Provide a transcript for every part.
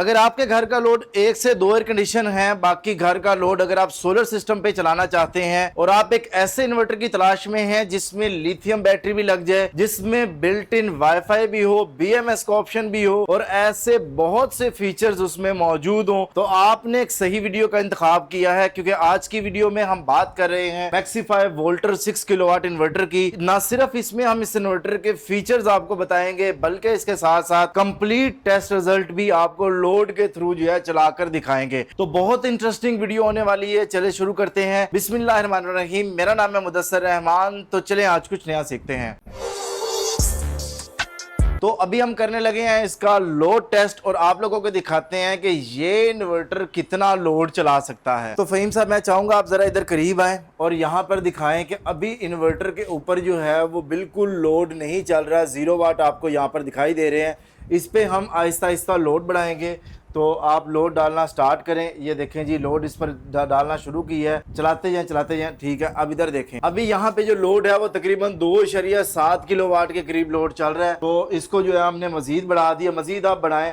अगर आपके घर का लोड 1 से 2 एयर कंडीशन है, बाकी घर का लोड अगर आप सोलर सिस्टम पे चलाना चाहते हैं और आप एक ऐसे इन्वर्टर की तलाश में हैं जिसमें लिथियम बैटरी भी लग जाए, जिसमें बिल्ट इन वाईफाई भी हो, BMS का ऑप्शन भी हो और ऐसे बहुत से फीचर्स उसमें मौजूद हो, तो आपने एक सही वीडियो का इंतखाब किया है। क्योंकि आज की वीडियो में हम बात कर रहे हैं मैक्सिफाई वोल्टर 6 किलोवाट इन्वर्टर की। ना सिर्फ इसमें हम इस इन्वर्टर के फीचर्स आपको बताएंगे, बल्कि इसके साथ साथ कंप्लीट टेस्ट रिजल्ट भी आपको लोड के थ्रू जो है चलाकर दिखाएंगे। तो बहुत इंटरेस्टिंग वीडियो होने वाली है। चले शुरू करते हैं। बिस्मिल्लाहिर्रहमानिर्रहीम। मेरा नाम है मुदस्सर रहमान। तो चले आज कुछ नया सीखते हैं। तो अभी हम करने लगे हैं इसका लोड टेस्ट और आप लोगों को दिखाते हैं कि ये इन्वर्टर कितना लोड चला सकता है। तो फहीम साहब, मैं चाहूंगा आप जरा इधर करीब आएं और यहाँ पर दिखाएं कि अभी इन्वर्टर के ऊपर जो है वो बिल्कुल लोड नहीं चल रहा है। 0 वाट आपको यहाँ पर दिखाई दे रहे हैं। इस पे हम आहिस्ता आहिस्ता लोड बढ़ाएंगे। तो आप लोड डालना स्टार्ट करें। ये देखें जी, लोड इस पर डालना शुरू की है। चलाते जाएं। ठीक है, अब इधर देखें। अभी यहाँ पे जो लोड है वो तकरीबन 2.7 किलोवाट के करीब लोड चल रहा है। तो इसको जो है हमने मजीद बढ़ा दिया। मजीद आप बढ़ाएं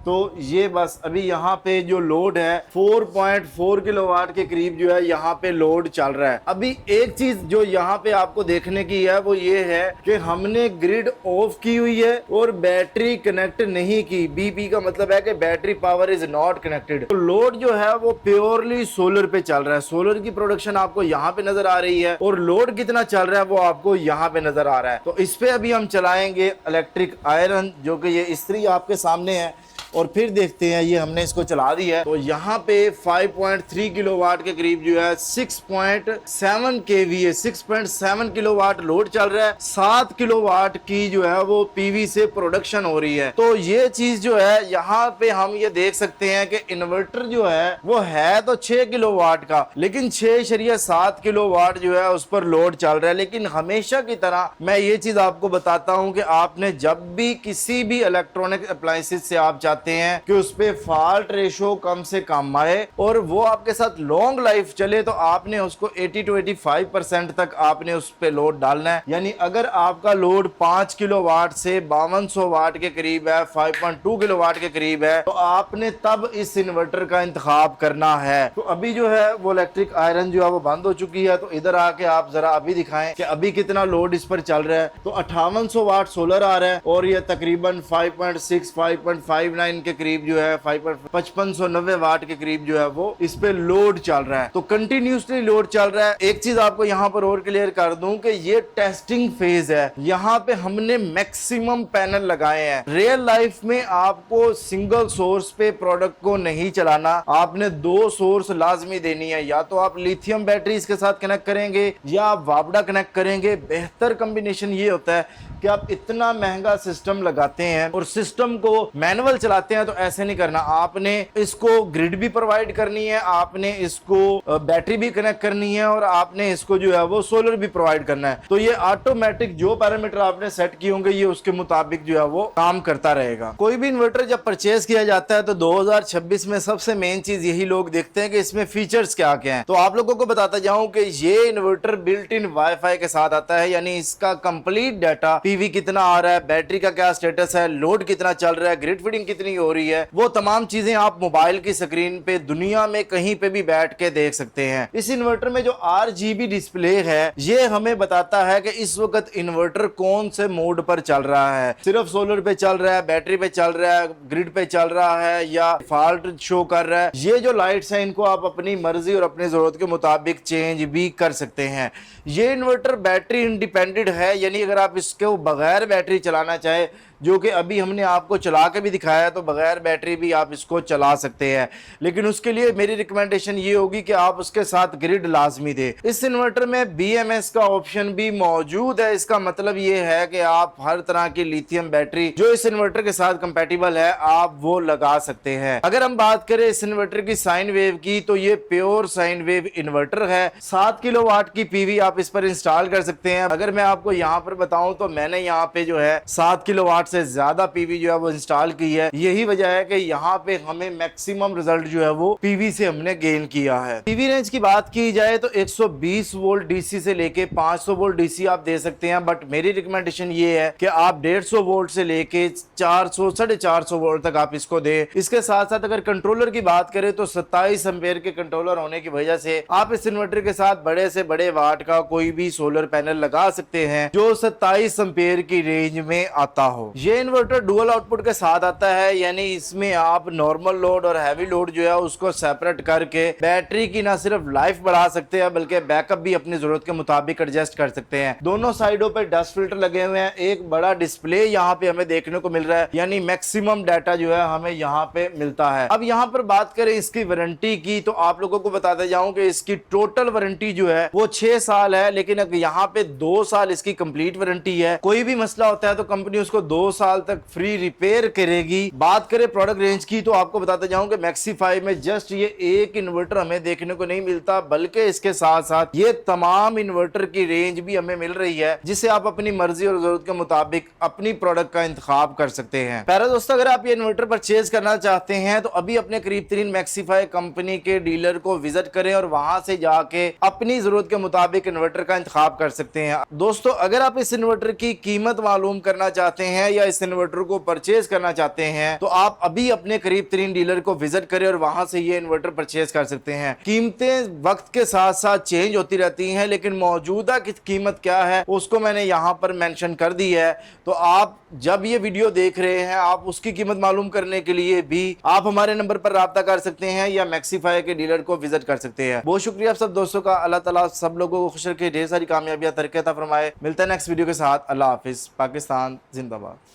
तो ये बस अभी यहाँ पे जो लोड है 4.4 किलोवाट के करीब जो है यहाँ पे लोड चल रहा है। अभी एक चीज जो यहाँ पे आपको देखने की है वो ये है कि हमने ग्रिड ऑफ की हुई है और बैटरी कनेक्ट नहीं की। BP का मतलब है कि battery power is not connected. तो लोड जो है वो प्योरली सोलर पे चल रहा है। सोलर की प्रोडक्शन आपको यहाँ पे नजर आ रही है और लोड कितना चल रहा है वो आपको यहाँ पे नजर आ रहा है। तो इस पे अभी हम चलाएंगे इलेक्ट्रिक आयरन, जो कि ये इस्त्री आपके सामने है, और फिर देखते हैं। ये हमने इसको चला दिया है। तो यहाँ पे 5.3 किलोवाट के करीब जो है 6.7 kVA 6.7 किलोवाट लोड चल रहा है। 7 किलोवाट की जो है वो PV से प्रोडक्शन हो रही है। तो ये चीज जो है यहाँ पे हम ये देख सकते हैं कि इन्वर्टर जो है वो है तो 6 किलोवाट का, लेकिन 6.7 किलोवाट जो है उस पर लोड चल रहा है। लेकिन हमेशा की तरह मैं ये चीज आपको बताता हूँ कि आपने जब भी किसी भी इलेक्ट्रॉनिक अप्लायंसेस से आप चाहते हैं कि उस पे फॉल्ट रेशो कम से कम आए और वो आपके साथ लॉन्ग लाइफ चले, तो आपने उसको 80 to 85% तक आपने उस पे लोड डालना है। यानी अगर आपका लोड 5 किलोवाट से 5200 वाट के करीब है, 5.2 किलोवाट के करीब है, तो आपने तब इस इन्वर्टर का इंतखाब करना है। तो अभी जो है वो इलेक्ट्रिक आयरन जो है वो बंद हो चुकी है। तो इधर आके आप जरा अभी दिखाएं कि अभी कितना लोड इस पर चल रहा है। तो 5800 वाट सोलर आ रहा है और ये तकरीबन 5.6 5.59 के करीब जो है 5590 वाट के करीब जो है वो इस पे लोड चल रहा है। तो कंटिन्यूसली लोड चल रहा है। एक चीज आपको यहाँ पर और क्लियर कर दूं कि ये टेस्टिंग फेज है। यहाँ पे हमने मैक्सिमम पैनल लगाए हैं। रियल लाइफ में आपको सिंगल सोर्स पे प्रोडक्ट को नहीं चलाना, आपने 2 सोर्स लाजमी देनी है। या तो आप लिथियम बैटरी इसके साथ कनेक्ट करेंगे या आप वापडा कनेक्ट करेंगे। बेहतर कॉम्बिनेशन ये होता है कि आप इतना महंगा सिस्टम लगाते हैं और सिस्टम को मैनुअल चलाते हैं, तो ऐसे नहीं करना। आपने इसको ग्रिड भी प्रोवाइड करनी है, आपने इसको बैटरी भी कनेक्ट करनी है और आपने इसको जो है वो सोलर भी प्रोवाइड करना है। तो ये ऑटोमेटिक जो पैरामीटर आपने सेट किए होंगे ये उसके मुताबिक जो है वो काम करता रहेगा। कोई भी इन्वर्टर जब परचेज किया जाता है तो 2026 में सबसे मेन चीज यही लोग देखते हैं कि इसमें फीचर्स क्या क्या हैं। तो आप लोगों को बताता जाऊं कि ये इन्वर्टर बिल्ट इन वाईफाई के साथ आता है। यानी इसका कंप्लीट डाटा, PV कितना आ रहा है, बैटरी का क्या स्टेटस है, लोड कितना चल रहा है, ग्रिड फीडिंग कितनी हो रही है, वो तमाम चीजें आप मोबाइल की स्क्रीन पे दुनिया में कहीं पे भी बैठ के देख सकते हैं। इस इन्वर्टर में जो RGB डिस्प्ले है ये हमें बताता है कि इस वक्त इन्वर्टर कौन से मोड पर चल रहा है। सिर्फ सोलर पे चल रहा है, बैटरी पे चल रहा है, ग्रिड पे चल रहा है या फॉल्ट शो कर रहा है। ये जो लाइट्स हैं इनको आप अपनी मर्जी और अपनी जरूरत के मुताबिक चेंज भी कर सकते हैं। ये इन्वर्टर बैटरी इंडिपेंडेंट है। यानी अगर आप इसके बगैर बैटरी चलाना चाहे, जो कि अभी हमने आपको चला के भी दिखाया है, तो बगैर बैटरी भी आप इसको चला सकते हैं। लेकिन उसके लिए मेरी रिकमेंडेशन ये होगी कि आप उसके साथ ग्रिड लाजमी दे। इस इन्वर्टर में BMS का ऑप्शन भी मौजूद है। इसका मतलब ये है कि आप हर तरह की लिथियम बैटरी जो इस इन्वर्टर के साथ कंपैटिबल है आप वो लगा सकते हैं। अगर हम बात करें इस इन्वर्टर की साइन वेव की, तो ये प्योर साइन वेव इन्वर्टर है। 7 किलोवाट की PV आप इस पर इंस्टॉल कर सकते हैं। अगर मैं आपको यहाँ पर बताऊं तो मैंने यहाँ पे जो है 7 किलोवाट से ज्यादा पीवी जो है वो इंस्टॉल की है। यही वजह है कि यहाँ पे हमें मैक्सिमम रिजल्ट जो है वो पीवी से हमने गेन किया है। पीवी रेंज की बात की जाए तो 120 वोल्ट डीसी से लेके 500 वोल्ट डीसी आप दे सकते हैं, बट मेरी रिकमेंडेशन ये है कि आप 150 वोल्ट से लेके 400 450 वोल्ट तक आप इसको दे। इसके साथ साथ अगर कंट्रोलर की बात करें तो 27 एम्पेयर के कंट्रोलर होने की वजह से आप इस इन्वर्टर के साथ बड़े से बड़े वाट का कोई भी सोलर पैनल लगा सकते हैं जो 27 एम्पेयर की रेंज में आता हो। ये इन्वर्टर डुअल आउटपुट के साथ आता है, यानी इसमें आप नॉर्मल लोड और हैवी लोड जो है उसको सेपरेट करके बैटरी की ना सिर्फ लाइफ बढ़ा सकते हैं बल्कि बैकअप भी अपनी जरूरत के मुताबिक एडजस्ट कर सकते हैं। दोनों साइडों पे डस्ट फिल्टर लगे हुए हैं, एक बड़ा डिस्प्ले यहाँ पे हमें देखने को मिल रहा है, यानी मैक्सिमम डाटा जो है हमें यहाँ पे मिलता है। अब यहाँ पर बात करें इसकी वारंटी की तो आप लोगों को बताते जाऊं कि इसकी टोटल वारंटी जो है वो 6 साल है, लेकिन यहाँ पे 2 साल इसकी कंप्लीट वारंटी है। कोई भी मसला होता है तो कंपनी उसको 2 साल तक फ्री रिपेयर करेगी। बात करें प्रोडक्ट रेंज की तो आपको बताते जाऊं कि मैक्सीफाई में जस्ट ये एक इन्वर्टर हमें देखने को नहीं मिलता, बल्कि इसके साथ साथ ये तमाम इन्वर्टर की रेंज भी हमें मिल रही है, जिसे आप अपनी मर्जी और जरूरत के मुताबिक अपनी प्रोडक्ट का इंतखाब कर सकते हैं। प्यारे दोस्तों, अगर आप ये इन्वर्टर परचेज करना चाहते हैं तो अभी अपने करीब तरीन मैक्सीफाई कंपनी के डीलर को विजिट करें और वहां से जाके अपनी जरूरत के मुताबिक इन्वर्टर का इंतखाब कर सकते हैं। दोस्तों, अगर आप इस इन्वर्टर की कीमत मालूम करना चाहते हैं या इस इन्वर्टर को परचेज करना चाहते हैं तो आप अभी अपने करीब तरीन डीलर को विजिट करें और वहां से ये इन्वर्टर परचेज कर सकते हैं। कीमतें वक्त के साथ साथ चेंज होती रहती हैं, लेकिन मौजूदा की कीमत क्या है उसको मैंने यहाँ पर मेंशन कर दी है। तो आप जब ये वीडियो देख रहे हैं आप उसकी कीमत मालूम करने के लिए भी आप हमारे नंबर पर राब्ता कर सकते हैं या मैक्सीफाई के डीलर को विजिट कर सकते हैं। बहुत शुक्रिया आप सब दोस्तों का। अल्लाह ताला सब लोगों को खुश रखे, ढेर सारी कामयाबियां तरक्की अता फरमाए। मिलता है नेक्स्ट वीडियो के साथ। अल्लाह हाफिज। पाकिस्तान जिंदाबाद।